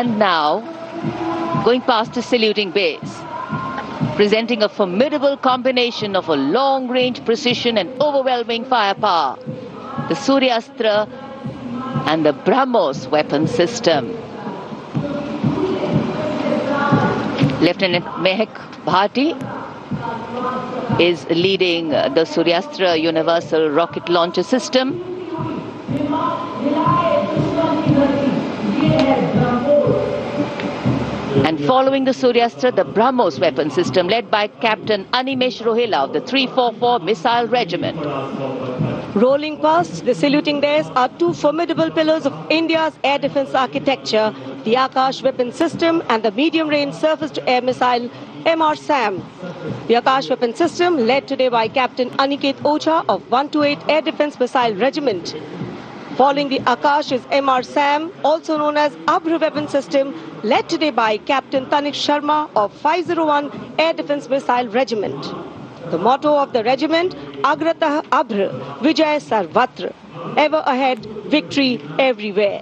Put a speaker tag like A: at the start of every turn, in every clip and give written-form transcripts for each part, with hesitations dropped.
A: And now, going past the saluting base, presenting a formidable combination of a long-range precision and overwhelming firepower, the Suryastra and the BrahMos weapon system. Lieutenant Mehak Bhati is leading the Suryastra Universal Rocket Launcher System. And following the Suryastra, the BrahMos weapon system led by Captain Animesh Rohela of the 344 Missile Regiment.
B: Rolling past the saluting days are two formidable pillars of India's air defense architecture, the Akash weapon system and the medium-range surface-to-air missile MR-SAM. The Akash weapon system led today by Captain Aniket Ocha of 128 Air Defense Missile Regiment. Following the Akash is MR-SAM, also known as Abhr weapon system, led today by Captain Tanik Sharma of 501 Air Defense Missile Regiment. The motto of the regiment, Agratah Abhr, Vijay Sarvatra, ever ahead, victory everywhere.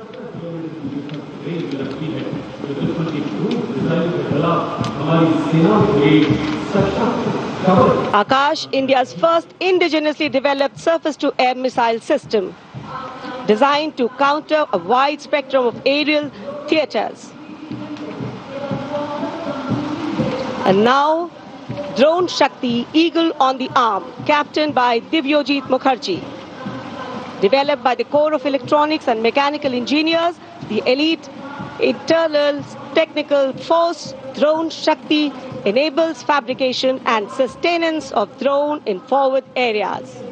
B: Akash, India's first indigenously developed surface-to-air missile system, designed to counter a wide spectrum of aerial theatres. And now, Drone Shakti, Eagle on the Arm, captained by Divyojit Mukherjee. Developed by the Corps of Electronics and Mechanical Engineers, the elite internal technical force, Drone Shakti, enables fabrication and sustenance of drone in forward areas.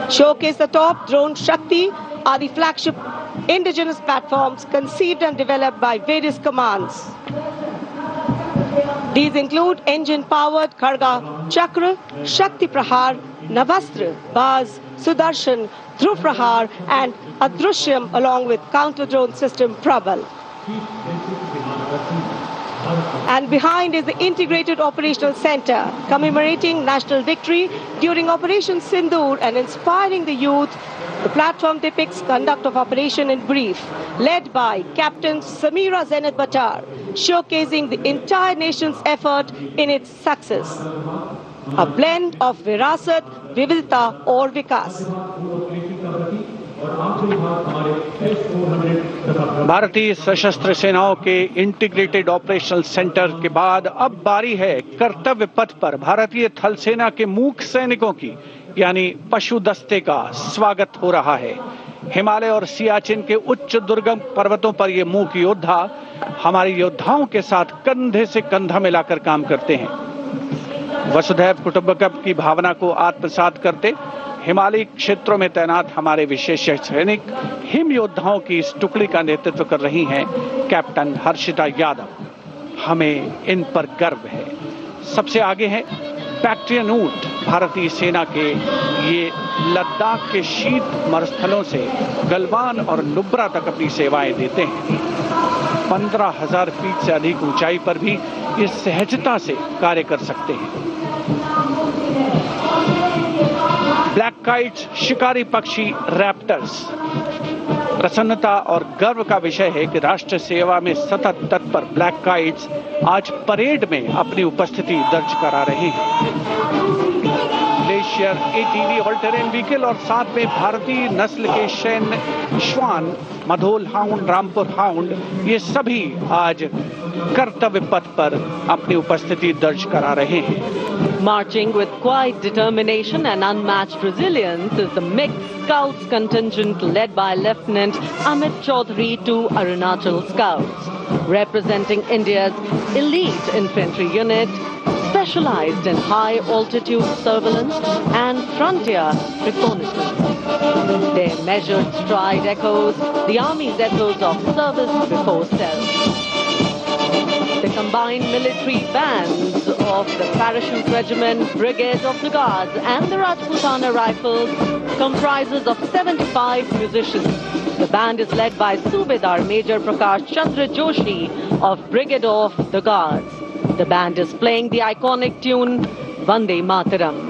B: Showcase the top, Drone Shakti are the flagship indigenous platforms conceived and developed by various commands. These include engine-powered Kharga Chakra, Shakti Prahar, Navastra, Baz, Sudarshan, Dhruv Prahar and Adrushyam along with counter-drone system Prabal. And behind is the Integrated Operational Center, commemorating national victory during Operation Sindoor and inspiring the youth. The platform depicts conduct of operation in brief, led by Captain Samira Zenat Batar, showcasing the entire nation's effort in its success. A blend of Virasat, Vividta or Vikas.
C: भारतीय सशस्त्र सेनाओं के integrated operational centre के बाद अब बारी है कर्तव्य पथ पर भारतीय थल सेना के मूक सैनिकों की, यानी पशु दस्ते का स्वागत हो रहा है। हिमालय और सियाचिन के उच्च दुर्गम पर्वतों पर ये मूक योद्धा हमारे योद्धाओं के साथ कंधे से कंधा मिलाकर काम करते हैं। वसुधैव कुटुंबकम की भावना को आत्मसात करते हिमालयी क्षेत्रों में तैनात हमारे विशेष सैनिक हिम योद्धाओं की इस टुकड़ी का नेतृत्व कर रही हैं कैप्टन हर्षिता यादव। हमें इन पर गर्व है। सबसे आगे हैं बैक्ट्रियन ऊंट, भारतीय सेना के ये लद्दाख के शीत मरुस्थलों से गलवान और नुब्रा तक अपनी सेवाएं देते हैं। 15,000 फीट से अधिक ऊंचाई पर भी ये सहजता से कार्य कर सकते हैं। ब्लैक काइट्स, शिकारी पक्षी रैप्टर्स। प्रसन्नता और गर्व का विषय है कि राष्ट्र सेवा में सतत तत्पर ब्लैक काइट्स आज परेड में अपनी उपस्थिति दर्ज करा रहे हैं। Glacier ATV all terrain vehicle और साथ में भारतीय नस्ल के सैन्य श्वान, मधोल हाउंड, रामपुर हाउंड, ये सभी आज कर्तव्य पथ पर अपनी उपस्थिति दर्ज करा रहे हैं।
D: Marching with quiet determination and unmatched resilience is the mixed Scouts contingent led by Lieutenant Amit Chaudhary to Arunachal Scouts, representing India's elite infantry unit, specialized in high-altitude surveillance and frontier reconnaissance. Their measured stride echoes the Army's ethos of service before self. The combined military bands of the Parachute Regiment, Brigade of the Guards and the Rajputana Rifles comprises of 75 musicians. The band is led by Subedar Major Prakash Chandra Joshi of Brigade of the Guards. The band is playing the iconic tune Vande Mataram.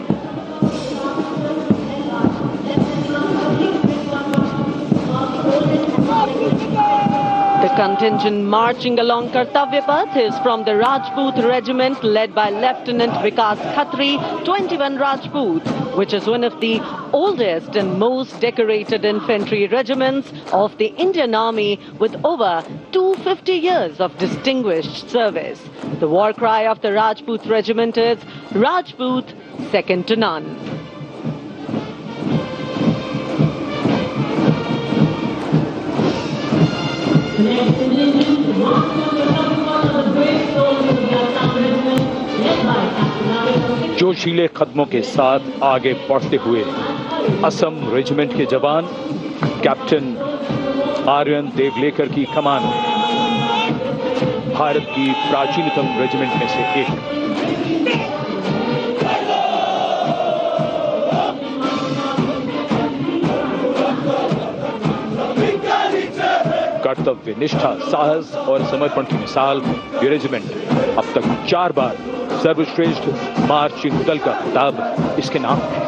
D: contingent marching along Kartavya Path is from the Rajput regiment led by Lieutenant Vikas Khatri, 21 Rajput, which is one of the oldest and most decorated infantry regiments of the Indian Army with over 250 years of distinguished service. The war cry of the Rajput regiment is Rajput, second to none.
E: जोशीले कदमों के साथ आगे बढ़ते हुए Assam regiment के जवान captain Aryan Devlekar की कमान भारत की प्राचीनतम रेजिमेंट में से एक। कर्तव्य निष्ठा, साहस और समर्पण की मिसाल ये रेजिमेंट अब तक 4 बार सर्वश्रेष्ठ मार्चिंग दल का खिताब इसके नाम है।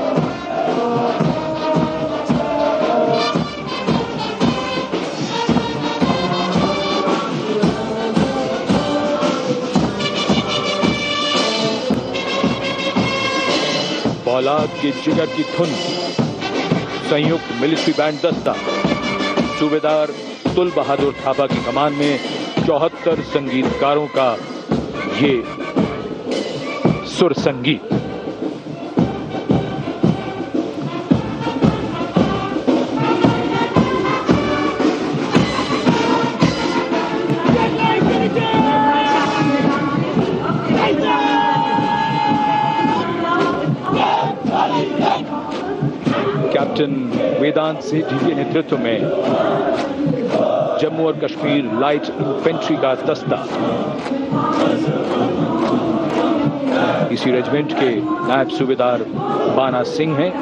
E: फौलाद के जिगर की धुन, संयुक्त मिलिट्री बैंड दस्ता, सूबेदार तुल बहादुर थापा की कमान में 74 संगीतकारों का ये सुर संगीत। कैप्टन वेदांत सिंह जी के नेतृत्व में जम्मू और कश्मीर लाइट इन्फेंट्री का दस्ता इसी रेजिमेंट के नायब सूबेदार बाना सिंह हैं,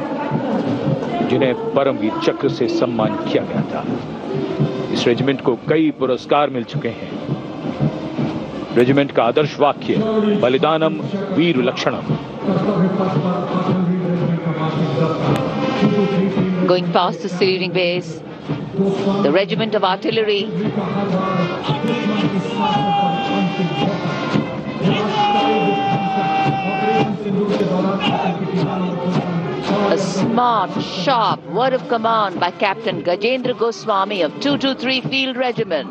E: जिन्हें परमवीर चक्र से सम्मानित किया गया था। इस रेजिमेंट को कई पुरस्कार मिल चुके हैं। रेजिमेंट का आदर्श वाक्य बलिदानम वीर लक्षणम।
A: Going past the saluting base, the regiment of artillery a smart, sharp word of command by Captain Gajendra Goswami of 223 Field Regiment.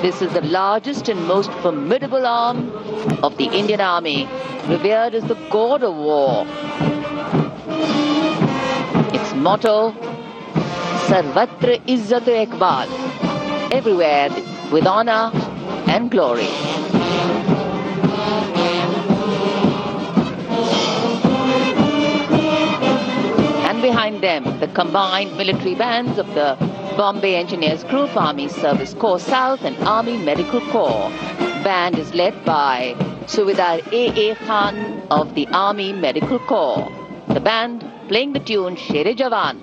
A: This is the largest and most formidable arm of the Indian Army, revered as the god of war. Its motto, Sarvatra Izzat Iqbal, everywhere with honor and glory. And behind them, the combined military bands of the Bombay Engineers Group, Army Service Corps South and Army Medical Corps. Band is led by Subedar A.A. Khan of the Army Medical Corps. The band playing the tune Sher-e Jawan.